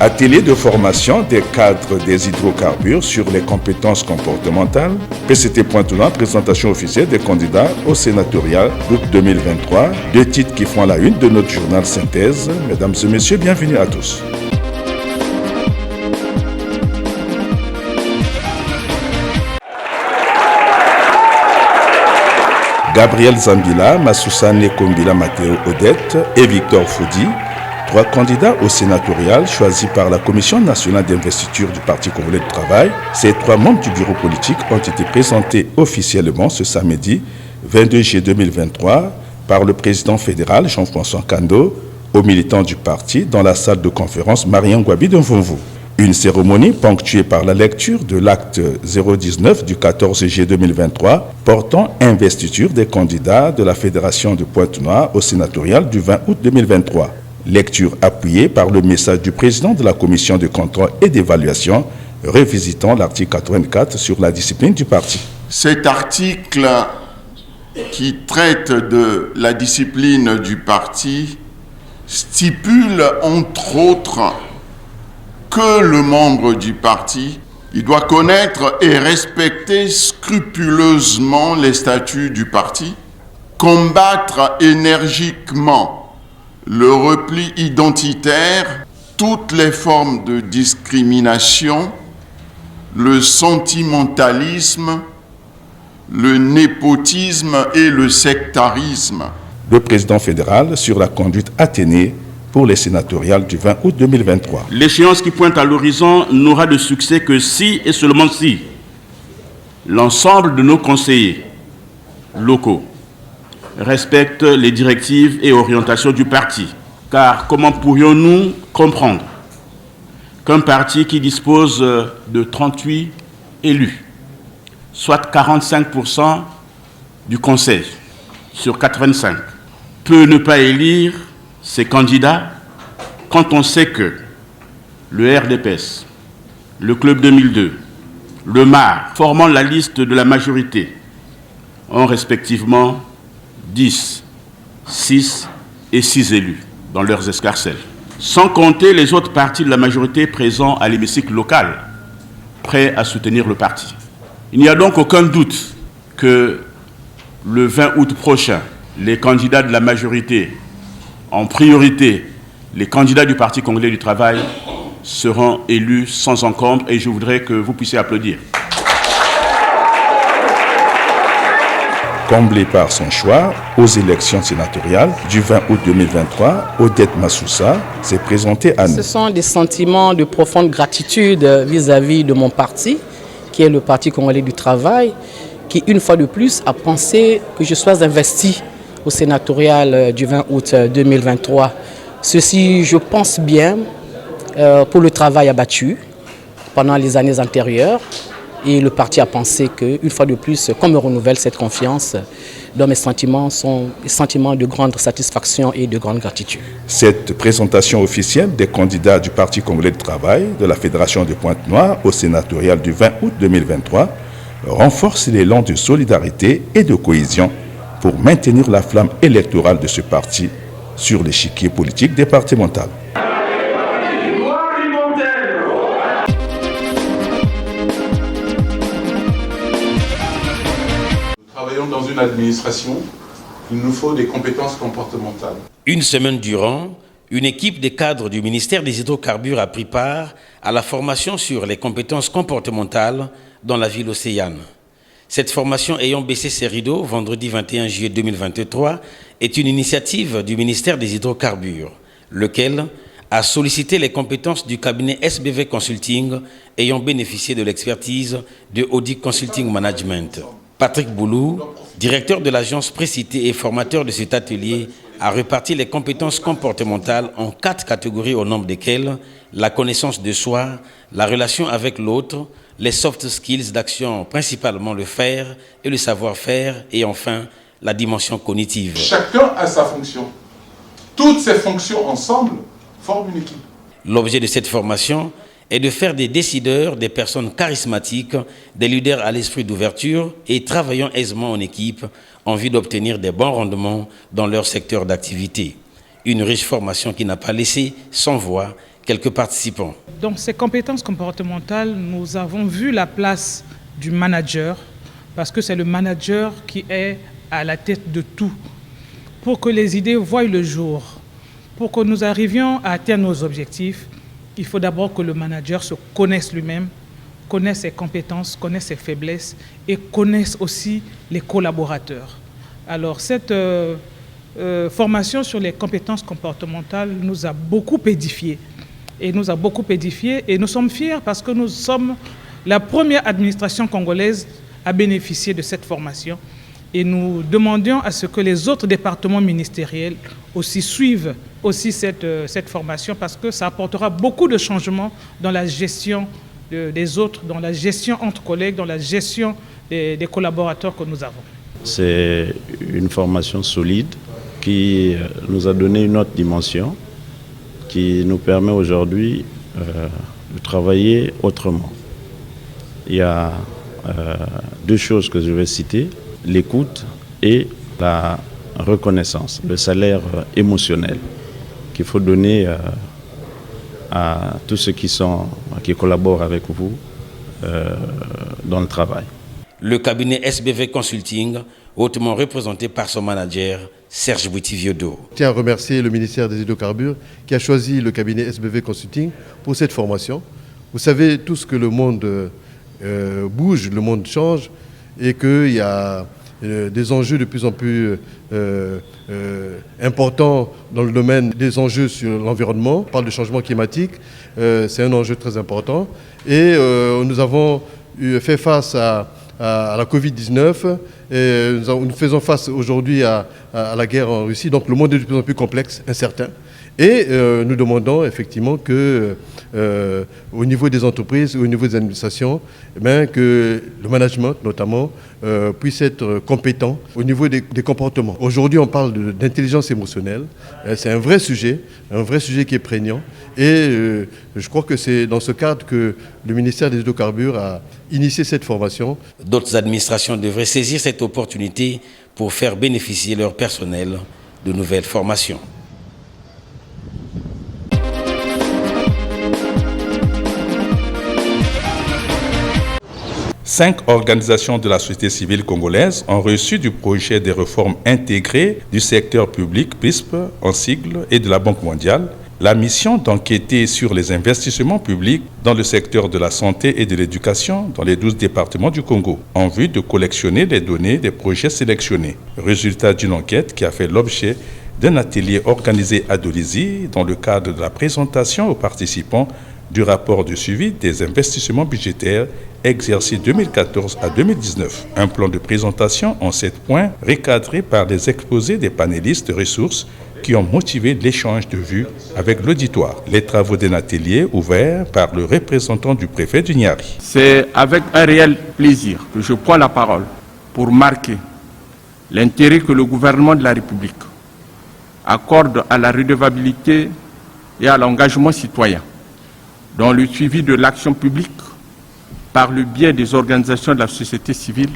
Atelier de formation des cadres des hydrocarbures sur les compétences comportementales. PCT Pointe-Noire, présentation officielle des candidats au sénatorial d'août 2023. 2 titres qui font la une de notre journal Synthèse. Mesdames et messieurs, bienvenue à tous. Gabriel Zambila, Massoussa Nekombila Matteo Odette et Victor Foudi, 3 candidats au sénatorial choisis par la Commission nationale d'investiture du Parti congolais du travail. Ces 3 membres du bureau politique ont été présentés officiellement ce samedi 22 juillet 2023 par le président fédéral Jean-François Kando aux militants du parti dans la salle de conférence Marien Ngouabi de Mvumvu. Une cérémonie ponctuée par la lecture de l'acte 019 du 14 juillet 2023 portant investiture des candidats de la Fédération de Pointe-Noire au sénatorial du 20 août 2023. Lecture appuyée par le message du président de la commission de contrôle et d'évaluation revisitant l'article 84 sur la discipline du parti. Cet article qui traite de la discipline du parti stipule entre autres que le membre du parti, il doit connaître et respecter scrupuleusement les statuts du parti, combattre énergiquement le repli identitaire, toutes les formes de discrimination, le sentimentalisme, le népotisme et le sectarisme. Le président fédéral sur la conduite atténée pour les sénatoriales du 20 août 2023. L'échéance qui pointe à l'horizon n'aura de succès que si et seulement si l'ensemble de nos conseillers locaux respectent les directives et orientations du parti. Car comment pourrions-nous comprendre qu'un parti qui dispose de 38 élus, soit 45% du conseil sur 85, peut ne pas élire ces candidats quand on sait que le RDPS, le Club 2002, le MAR, formant la liste de la majorité, ont respectivement 10, 6 et 6 élus dans leurs escarcelles. Sans compter les autres partis de la majorité présents à l'hémicycle local, prêts à soutenir le parti. Il n'y a donc aucun doute que le 20 août prochain, les candidats de la majorité, en priorité, les candidats du Parti congolais du travail seront élus sans encombre et je voudrais que vous puissiez applaudir. Comblé par son choix aux élections sénatoriales du 20 août 2023, Odette Massoussa s'est présentée à nous. Ce sont des sentiments de profonde gratitude vis-à-vis de mon parti, qui est le Parti congolais du travail, qui une fois de plus a pensé que je sois investi au sénatorial du 20 août 2023. Ceci, je pense bien, pour le travail abattu pendant les années antérieures. Et le parti a pensé qu'une fois de plus, qu'on me renouvelle cette confiance, dont mes sentiments sont des sentiments de grande satisfaction et de grande gratitude. Cette présentation officielle des candidats du Parti congolais du travail de la Fédération de Pointe-Noire au sénatorial du 20 août 2023 renforce l'élan de solidarité et de cohésion pour maintenir la flamme électorale de ce parti sur l'échiquier politique départemental. Nous travaillons dans une administration, il nous faut des compétences comportementales. Une semaine durant, une équipe des cadres du ministère des Hydrocarbures a pris part à la formation sur les compétences comportementales dans la ville océane. Cette formation ayant baissé ses rideaux vendredi 21 juillet 2023 est une initiative du ministère des Hydrocarbures, lequel a sollicité les compétences du cabinet SBV Consulting ayant bénéficié de l'expertise de Audi Consulting Management. Patrick Boulou, directeur de l'agence précitée et formateur de cet atelier, a réparti les compétences comportementales en 4 catégories au nombre desquelles la connaissance de soi, la relation avec l'autre, les soft skills d'action, principalement le faire et le savoir-faire, et enfin la dimension cognitive. Chacun a sa fonction. Toutes ces fonctions ensemble forment une équipe. L'objet de cette formation est de faire des décideurs des personnes charismatiques, des leaders à l'esprit d'ouverture et travaillant aisément en équipe en vue d'obtenir des bons rendements dans leur secteur d'activité. Une riche formation qui n'a pas laissé sans voix quelques participants. Dans ces compétences comportementales, nous avons vu la place du manager, parce que c'est le manager qui est à la tête de tout. Pour que les idées voient le jour, pour que nous arrivions à atteindre nos objectifs, il faut d'abord que le manager se connaisse lui-même, connaisse ses compétences, connaisse ses faiblesses et connaisse aussi les collaborateurs. Alors cette formation sur les compétences comportementales nous a beaucoup édifiés. Et nous sommes fiers parce que nous sommes la première administration congolaise à bénéficier de cette formation. Et nous demandions à ce que les autres départements ministériels aussi suivent aussi cette formation parce que ça apportera beaucoup de changements dans la gestion des autres, dans la gestion entre collègues, dans la gestion des collaborateurs que nous avons. C'est une formation solide qui nous a donné une autre dimension, qui nous permet aujourd'hui de travailler autrement. Il y a deux choses que je vais citer, l'écoute et la reconnaissance, le salaire émotionnel qu'il faut donner à tous ceux qui collaborent avec vous dans le travail. Le cabinet SBV Consulting, hautement représenté par son manager, Serge Boutiviodo. Je tiens à remercier le ministère des Hydrocarbures qui a choisi le cabinet SBV Consulting pour cette formation. Vous savez tous que le monde bouge, le monde change et qu'il y a des enjeux de plus en plus importants dans le domaine des enjeux sur l'environnement. On parle de changement climatique, c'est un enjeu très important. Et nous avons fait face à la Covid-19 et nous faisons face aujourd'hui à la guerre en Russie. Donc le monde est de plus en plus complexe, incertain. Et nous demandons effectivement que, au niveau des entreprises, au niveau des administrations, que le management notamment puisse être compétent au niveau des comportements. Aujourd'hui, on parle d'intelligence émotionnelle. C'est un vrai sujet qui est prégnant. Et je crois que c'est dans ce cadre que le ministère des Hydrocarbures a initié cette formation. D'autres administrations devraient saisir cette opportunité pour faire bénéficier leur personnel de nouvelles formations. Cinq organisations de la société civile congolaise ont reçu du projet des réformes intégrées du secteur public, PRISP, en sigle, et de la Banque mondiale, la mission d'enquêter sur les investissements publics dans le secteur de la santé et de l'éducation dans les 12 départements du Congo, en vue de collectionner les données des projets sélectionnés. Résultat d'une enquête qui a fait l'objet d'un atelier organisé à Dolisie dans le cadre de la présentation aux participants du rapport de suivi des investissements budgétaires exercice 2014 à 2019. Un plan de présentation en 7 points recadré par les exposés des panélistes de ressources qui ont motivé l'échange de vues avec l'auditoire. Les travaux d'un atelier ouvert par le représentant du préfet du Niari. C'est avec un réel plaisir que je prends la parole pour marquer l'intérêt que le gouvernement de la République accorde à la redevabilité et à l'engagement citoyen dans le suivi de l'action publique par le biais des organisations de la société civile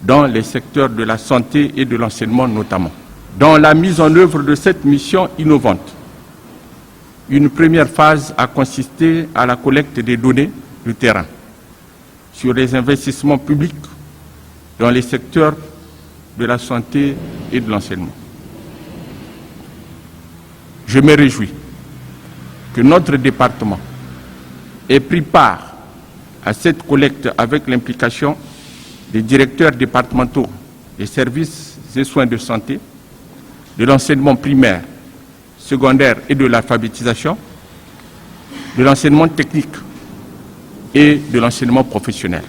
dans les secteurs de la santé et de l'enseignement notamment. Dans la mise en œuvre de cette mission innovante, une première phase a consisté à la collecte des données du terrain sur les investissements publics dans les secteurs de la santé et de l'enseignement. Je me réjouis que notre département ait pris part à cette collecte avec l'implication des directeurs départementaux des services et soins de santé, de l'enseignement primaire, secondaire et de l'alphabétisation, de l'enseignement technique et de l'enseignement professionnel.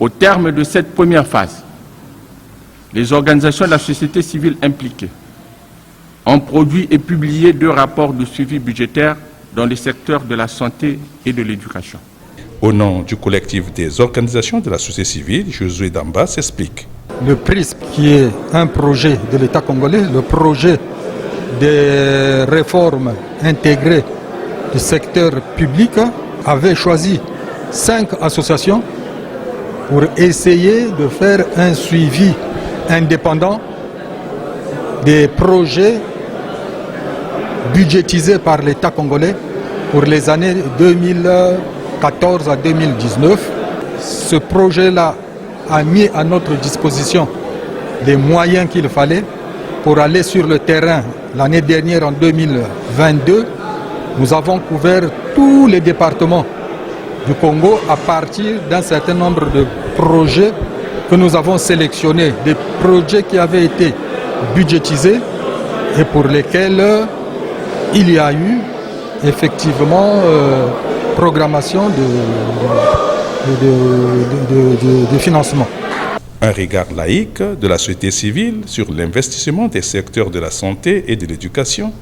Au terme de cette première phase, les organisations de la société civile impliquées ont produit et publié 2 rapports de suivi budgétaire dans les secteurs de la santé et de l'éducation. Au nom du collectif des organisations de la société civile, Josué Damba s'explique. Le PRISP, qui est un projet de l'État congolais, le projet de réforme intégrée du secteur public, avait choisi 5 associations pour essayer de faire un suivi indépendant des projets budgétisé par l'État congolais pour les années 2014 à 2019. Ce projet-là a mis à notre disposition les moyens qu'il fallait pour aller sur le terrain. L'année dernière, en 2022, nous avons couvert tous les départements du Congo à partir d'un certain nombre de projets que nous avons sélectionnés, des projets qui avaient été budgétisés et pour lesquels il y a eu effectivement programmation de financement. Un regard laïque de la société civile sur l'investissement des secteurs de la santé et de l'éducation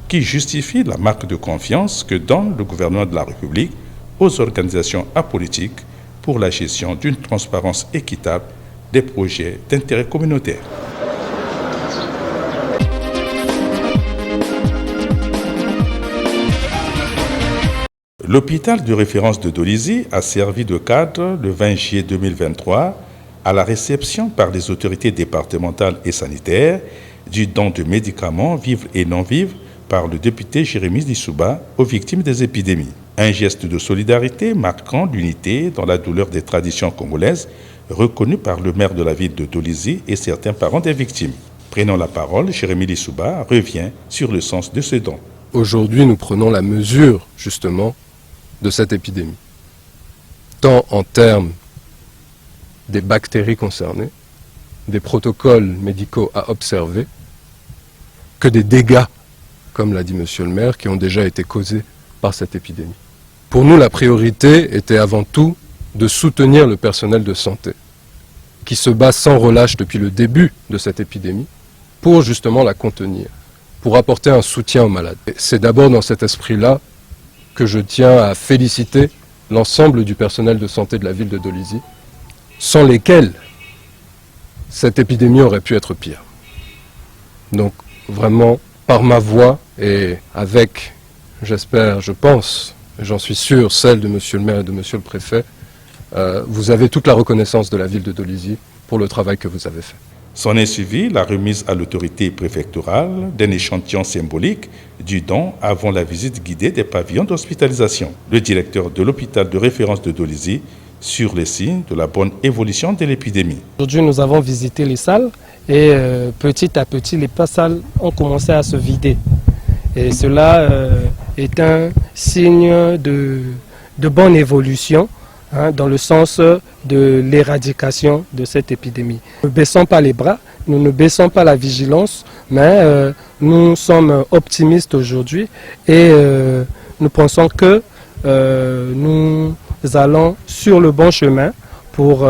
qui justifie la marque de confiance que donne le gouvernement de la République aux organisations apolitiques pour la gestion d'une transparence équitable des projets d'intérêt communautaire. L'hôpital de référence de Dolisie a servi de cadre le 20 juillet 2023 à la réception par les autorités départementales et sanitaires du don de médicaments vivres et non vivres par le député Jérémy Lissouba aux victimes des épidémies. Un geste de solidarité marquant l'unité dans la douleur des traditions congolaises, reconnu par le maire de la ville de Dolisie et certains parents des victimes. Prenant la parole, Jérémy Lissouba revient sur le sens de ce don. Aujourd'hui, nous prenons la mesure, justement, de cette épidémie, tant en termes des bactéries concernées, des protocoles médicaux à observer, que des dégâts, comme l'a dit monsieur le maire, qui ont déjà été causés par cette épidémie. Pour nous, la priorité était avant tout de soutenir le personnel de santé, qui se bat sans relâche depuis le début de cette épidémie, pour justement la contenir, pour apporter un soutien aux malades. C'est d'abord dans cet esprit-là que je tiens à féliciter l'ensemble du personnel de santé de la ville de Dolisie, sans lesquels cette épidémie aurait pu être pire. Donc vraiment, par ma voix et avec, j'espère, je pense, j'en suis sûr, celle de monsieur le maire et de monsieur le préfet, vous avez toute la reconnaissance de la ville de Dolisie pour le travail que vous avez fait. S'en est suivi la remise à l'autorité préfectorale d'un échantillon symbolique du don avant la visite guidée des pavillons d'hospitalisation. Le directeur de l'hôpital de référence de Dolisie sur les signes de la bonne évolution de l'épidémie. Aujourd'hui, nous avons visité les salles et petit à petit, les salles ont commencé à se vider. Et cela est un signe de bonne évolution, dans le sens de l'éradication de cette épidémie. Nous ne baissons pas les bras, nous ne baissons pas la vigilance, mais nous sommes optimistes aujourd'hui et nous pensons que nous allons sur le bon chemin pour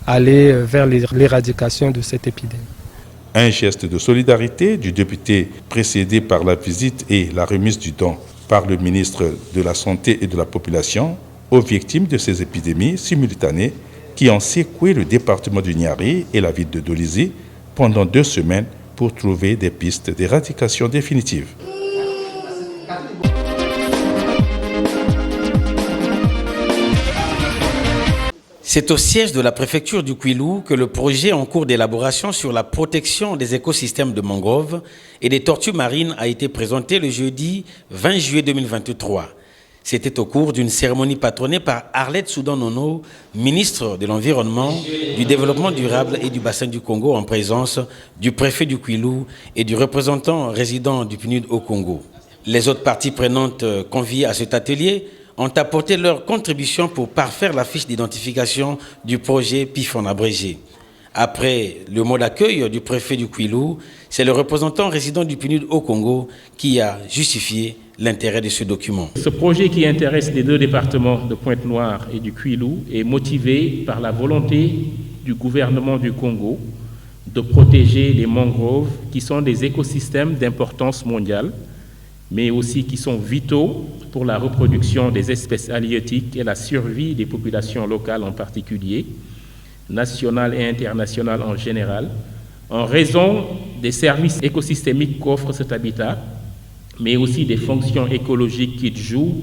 aller vers l'éradication de cette épidémie. Un geste de solidarité du député précédé par la visite et la remise du don par le ministre de la Santé et de la Population aux victimes de ces épidémies simultanées qui ont secoué le département du Niari et la ville de Dolisie pendant 2 semaines pour trouver des pistes d'éradication définitive. C'est au siège de la préfecture du Kwilu que le projet en cours d'élaboration sur la protection des écosystèmes de mangroves et des tortues marines a été présenté le jeudi 20 juillet 2023. C'était au cours d'une cérémonie patronnée par Arlette Soudan-Nono, ministre de l'Environnement, du Développement durable et du Bassin du Congo, en présence du préfet du Kwilu et du représentant résident du PNUD au Congo. Les autres parties prenantes conviées à cet atelier ont apporté leur contribution pour parfaire la fiche d'identification du projet PIF en abrégé. Après le mot d'accueil du préfet du Kwilu, c'est le représentant résident du PNUD au Congo qui a justifié l'intérêt de ce document. Ce projet qui intéresse les 2 départements de Pointe-Noire et du Kwilu est motivé par la volonté du gouvernement du Congo de protéger les mangroves qui sont des écosystèmes d'importance mondiale, mais aussi qui sont vitaux pour la reproduction des espèces halieutiques et la survie des populations locales en particulier, nationales et internationales en général, en raison des services écosystémiques qu'offre cet habitat, mais aussi des fonctions écologiques qu'il joue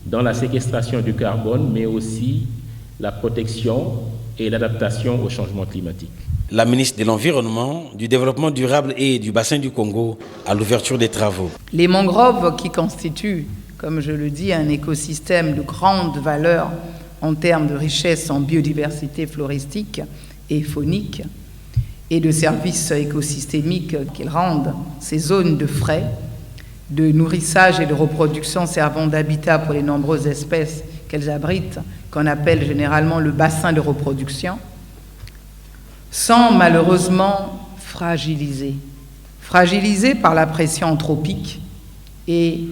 dans la séquestration du carbone, mais aussi la protection et l'adaptation au changement climatique. La ministre de l'Environnement, du Développement durable et du Bassin du Congo à l'ouverture des travaux. Les mangroves qui constituent, comme je le dis, un écosystème de grande valeur en termes de richesse en biodiversité floristique et faunique et de services écosystémiques qu'ils rendent, ces zones de frai, de nourrissage et de reproduction servant d'habitat pour les nombreuses espèces qu'elles abritent, qu'on appelle généralement le bassin de reproduction, sont malheureusement fragilisés par la pression anthropique et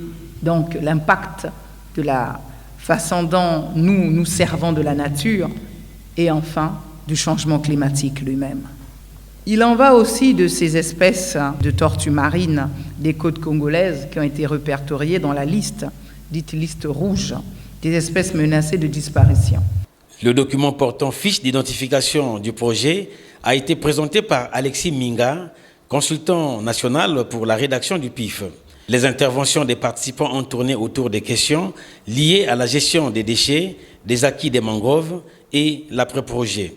donc l'impact de la façon dont nous servons de la nature et enfin du changement climatique lui-même. Il en va aussi de ces espèces de tortues marines des côtes congolaises qui ont été répertoriées dans la liste, dite liste rouge, des espèces menacées de disparition. Le document portant fiche d'identification du projet a été présenté par Alexis Minga, consultant national pour la rédaction du PIF. Les interventions des participants ont tourné autour des questions liées à la gestion des déchets, des acquis des mangroves et l'après-projet.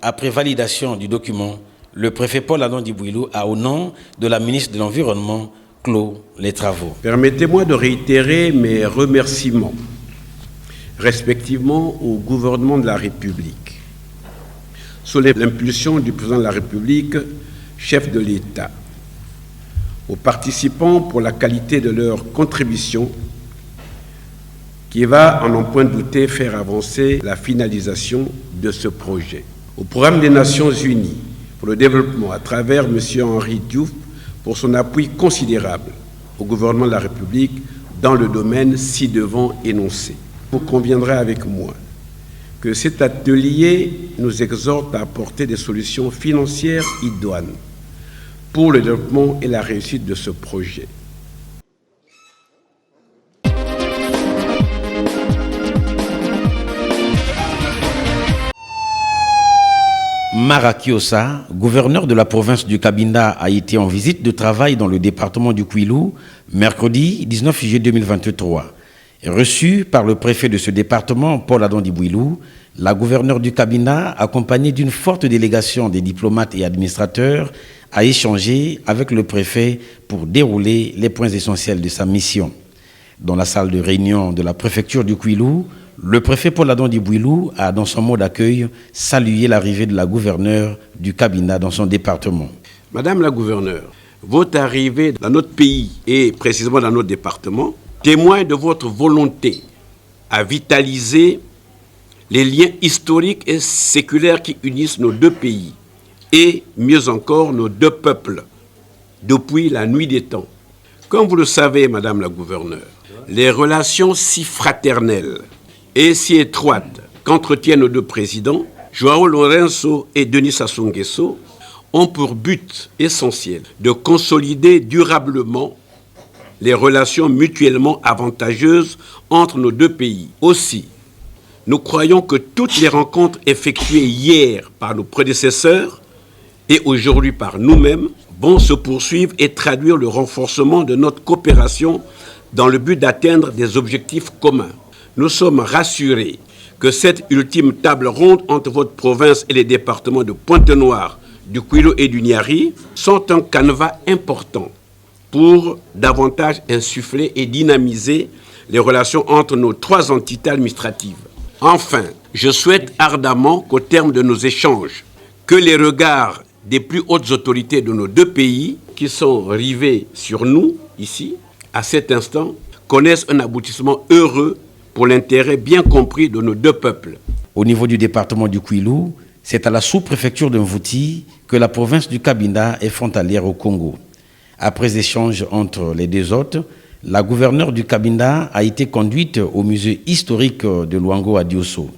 Après validation du document, le préfet Paul Adon Dibouilou a, au nom de la ministre de l'Environnement, clos les travaux. Permettez-moi de réitérer mes remerciements, respectivement au gouvernement de la République, sous l'impulsion du président de la République, chef de l'État, aux participants pour la qualité de leur contribution qui va, en n'en point douter, faire avancer la finalisation de ce projet. Au programme des Nations Unies pour le développement, à travers M. Henri Diouf, pour son appui considérable au gouvernement de la République dans le domaine ci-devant énoncé. Vous conviendrez avec moi que cet atelier nous exhorte à apporter des solutions financières idoines pour le développement et la réussite de ce projet. Mara Kiosa, gouverneur de la province du Cabinda, a été en visite de travail dans le département du Kwilu mercredi 19 juillet 2023. Reçue par le préfet de ce département, Paul Adon Dibouilou, la gouverneure du Cabinda, accompagnée d'une forte délégation des diplomates et administrateurs, a échangé avec le préfet pour dérouler les points essentiels de sa mission. Dans la salle de réunion de la préfecture du Kwilu, le préfet Paul Adon Dibouilou a, dans son mot d'accueil, salué l'arrivée de la gouverneure du Cabinda dans son département. Madame la gouverneure, votre arrivée dans notre pays et précisément dans notre département témoigne de votre volonté à vitaliser les liens historiques et séculaires qui unissent nos deux pays et, mieux encore, nos deux peuples depuis la nuit des temps. Comme vous le savez, Madame la gouverneure, les relations si fraternelles et si étroites qu'entretiennent nos deux présidents, João Lourenço et Denis Sassou Nguesso, ont pour but essentiel de consolider durablement les relations mutuellement avantageuses entre nos deux pays. Aussi, nous croyons que toutes les rencontres effectuées hier par nos prédécesseurs et aujourd'hui par nous-mêmes vont se poursuivre et traduire le renforcement de notre coopération dans le but d'atteindre des objectifs communs. Nous sommes rassurés que cette ultime table ronde entre votre province et les départements de Pointe-Noire, du Kwilu et du Niari sont un canevas important pour davantage insuffler et dynamiser les relations entre nos trois entités administratives. Enfin, je souhaite ardemment qu'au terme de nos échanges, que les regards des plus hautes autorités de nos deux pays qui sont rivés sur nous, ici, à cet instant, connaissent un aboutissement heureux pour l'intérêt bien compris de nos deux peuples. Au niveau du département du Kwilu, c'est à la sous-préfecture de Mvouti que la province du Cabinda est frontalière au Congo. Après échange entre les deux hôtes, la gouverneure du Cabinda a été conduite au musée historique de Luango à Diosso.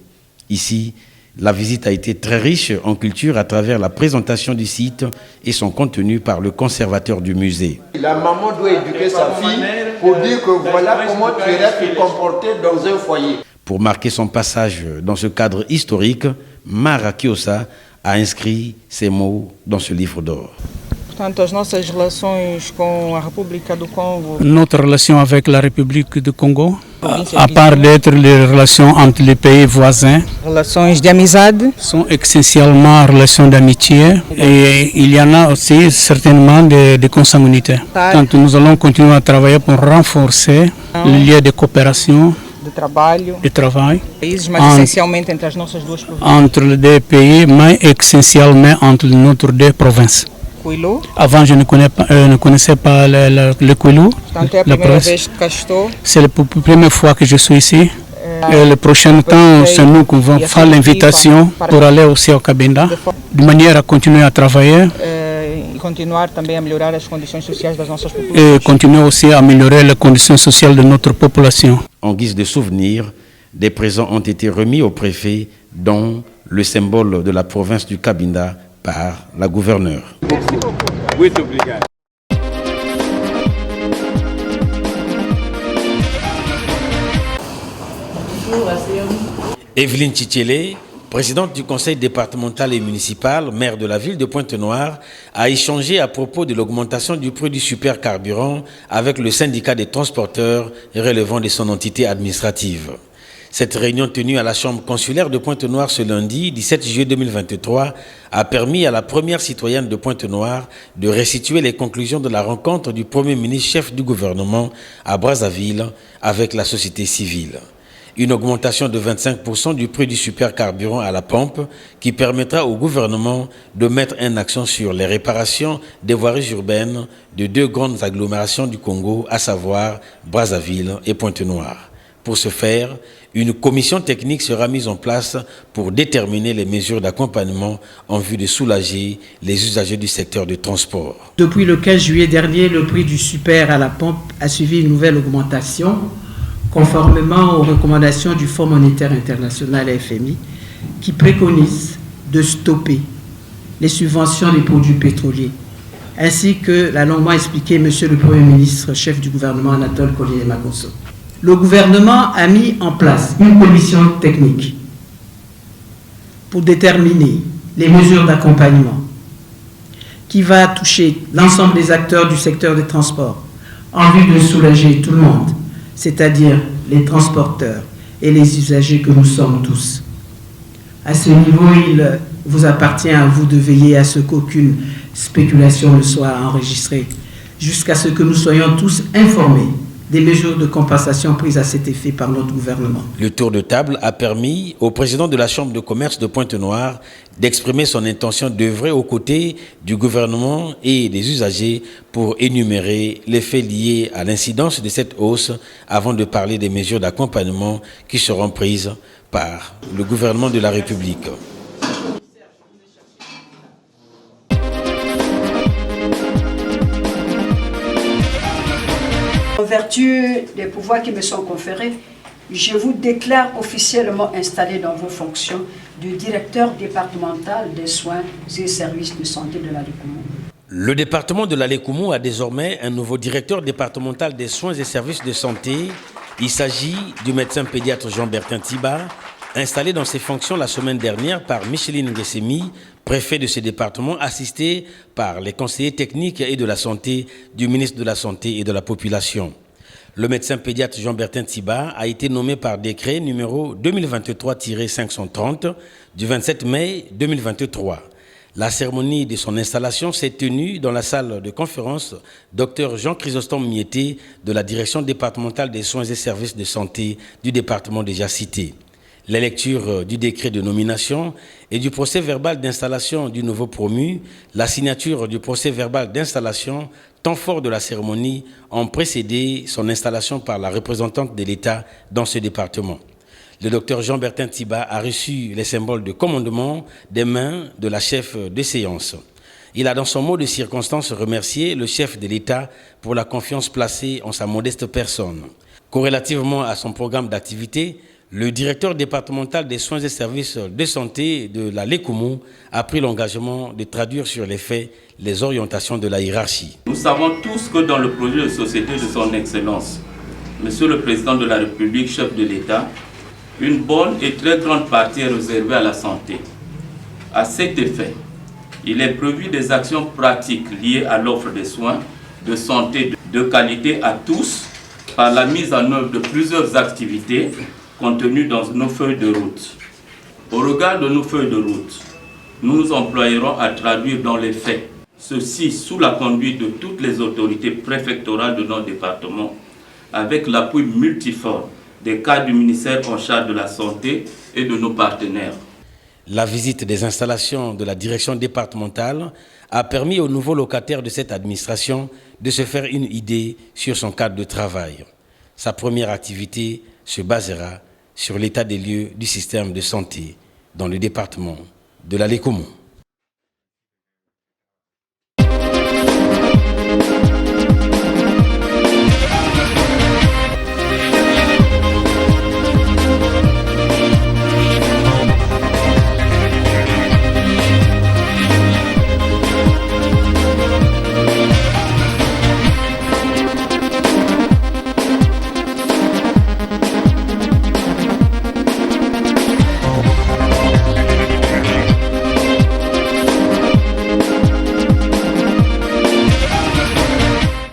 Ici, la visite a été très riche en culture à travers la présentation du site et son contenu par le conservateur du musée. La maman doit éduquer sa fille pour dire que voilà comment tu irais te comporter dans un foyer. Pour marquer son passage dans ce cadre historique, Mara Kiosa a inscrit ces mots dans ce livre d'or. Notre relation avec la République du Congo, à part d'être les relations entre les pays voisins, sont essentiellement relations d'amitié et il y en a aussi certainement des consanguinités. Donc nous allons continuer à travailler pour renforcer les liens de coopération, de travail entre les deux pays, mais essentiellement entre notre deux provinces. Avant, je ne connaissais pas le Kwilu, la province. C'est la première fois que je suis ici. Et le prochain temps, c'est nous qui vont faire l'invitation pour aller aussi au Cabinda, de manière à continuer à travailler et continuer aussi à améliorer les conditions sociales de notre population. En guise de souvenir, des présents ont été remis au préfet, dont le symbole de la province du Cabinda par la gouverneure. Muito obrigado. Evelyne Tchitchele, présidente du conseil départemental et municipal, maire de la ville de Pointe-Noire, a échangé à propos de l'augmentation du prix du supercarburant avec le syndicat des transporteurs relevant de son entité administrative. Cette réunion tenue à la chambre consulaire de Pointe-Noire ce lundi 17 juillet 2023 a permis à la première citoyenne de Pointe-Noire de restituer les conclusions de la rencontre du Premier ministre chef du gouvernement à Brazzaville avec la société civile. Une augmentation de 25% du prix du supercarburant à la pompe qui permettra au gouvernement de mettre un accent sur les réparations des voiries urbaines de deux grandes agglomérations du Congo, à savoir Brazzaville et Pointe-Noire. Pour ce faire, une commission technique sera mise en place pour déterminer les mesures d'accompagnement en vue de soulager les usagers du secteur du transport. Depuis le 15 juillet dernier, le prix du super à la pompe a suivi une nouvelle augmentation, conformément aux recommandations du Fonds monétaire international FMI, qui préconise de stopper les subventions des produits pétroliers, ainsi que l'a longuement expliqué M. le Premier ministre, chef du gouvernement Anatole Koliné-Makosso. Le gouvernement a mis en place une commission technique pour déterminer les mesures d'accompagnement qui va toucher l'ensemble des acteurs du secteur des transports en vue de soulager tout le monde, c'est-à-dire les transporteurs et les usagers que nous sommes tous. À ce niveau, il vous appartient à vous de veiller à ce qu'aucune spéculation ne soit enregistrée, jusqu'à ce que nous soyons tous informés des mesures de compensation prises à cet effet par notre gouvernement. Le tour de table a permis au président de la Chambre de commerce de Pointe-Noire d'exprimer son intention d'œuvrer aux côtés du gouvernement et des usagers pour énumérer les faits liés à l'incidence de cette hausse avant de parler des mesures d'accompagnement qui seront prises par le gouvernement de la République. En vertu des pouvoirs qui me sont conférés, je vous déclare officiellement installé dans vos fonctions de directeur départemental des soins et services de santé de l'Alekoumou. Le département de l'Alekoumou a désormais un nouveau directeur départemental des soins et services de santé. Il s'agit du médecin pédiatre Jean-Bertin Tiba, installé dans ses fonctions la semaine dernière par Micheline Ngessemi, préfet de ce département, assisté par les conseillers techniques et de la santé du ministre de la Santé et de la Population. Le médecin pédiatre Jean-Bertin Tiba a été nommé par décret numéro 2023-530 du 27 mai 2023. La cérémonie de son installation s'est tenue dans la salle de conférence Dr Jean-Chrysostome Mietté de la direction départementale des soins et services de santé du département déjà cité. La lecture du décret de nomination et du procès verbal d'installation du nouveau promu, la signature du procès verbal d'installation, temps fort de la cérémonie, ont précédé son installation par la représentante de l'État dans ce département. Le docteur Jean-Bertin Tiba a reçu les symboles de commandement des mains de la chef de séance. Il a dans son mot de circonstance remercié le chef de l'État pour la confiance placée en sa modeste personne. Corrélativement à son programme d'activité, le directeur départemental des soins et services de santé de l'Alekoumou a pris l'engagement de traduire sur les faits les orientations de la hiérarchie. Nous savons tous que dans le projet de société de son Excellence, Monsieur le Président de la République, chef de l'État, une bonne et très grande partie est réservée à la santé. À cet effet, Il est prévu des actions pratiques liées à l'offre de soins de santé de qualité à tous par la mise en œuvre de plusieurs activités contenues dans nos feuilles de route. Au regard de nos feuilles de route, nous nous employerons à traduire dans les faits, ceci sous la conduite de toutes les autorités préfectorales de notre département, avec l'appui multiforme des cadres du ministère en charge de la santé et de nos partenaires. La visite des installations de la direction départementale a permis aux nouveaux locataires de cette administration de se faire une idée sur son cadre de travail. Sa première activité se basera sur l'état des lieux du système de santé dans le département de l'Alé-Coumou.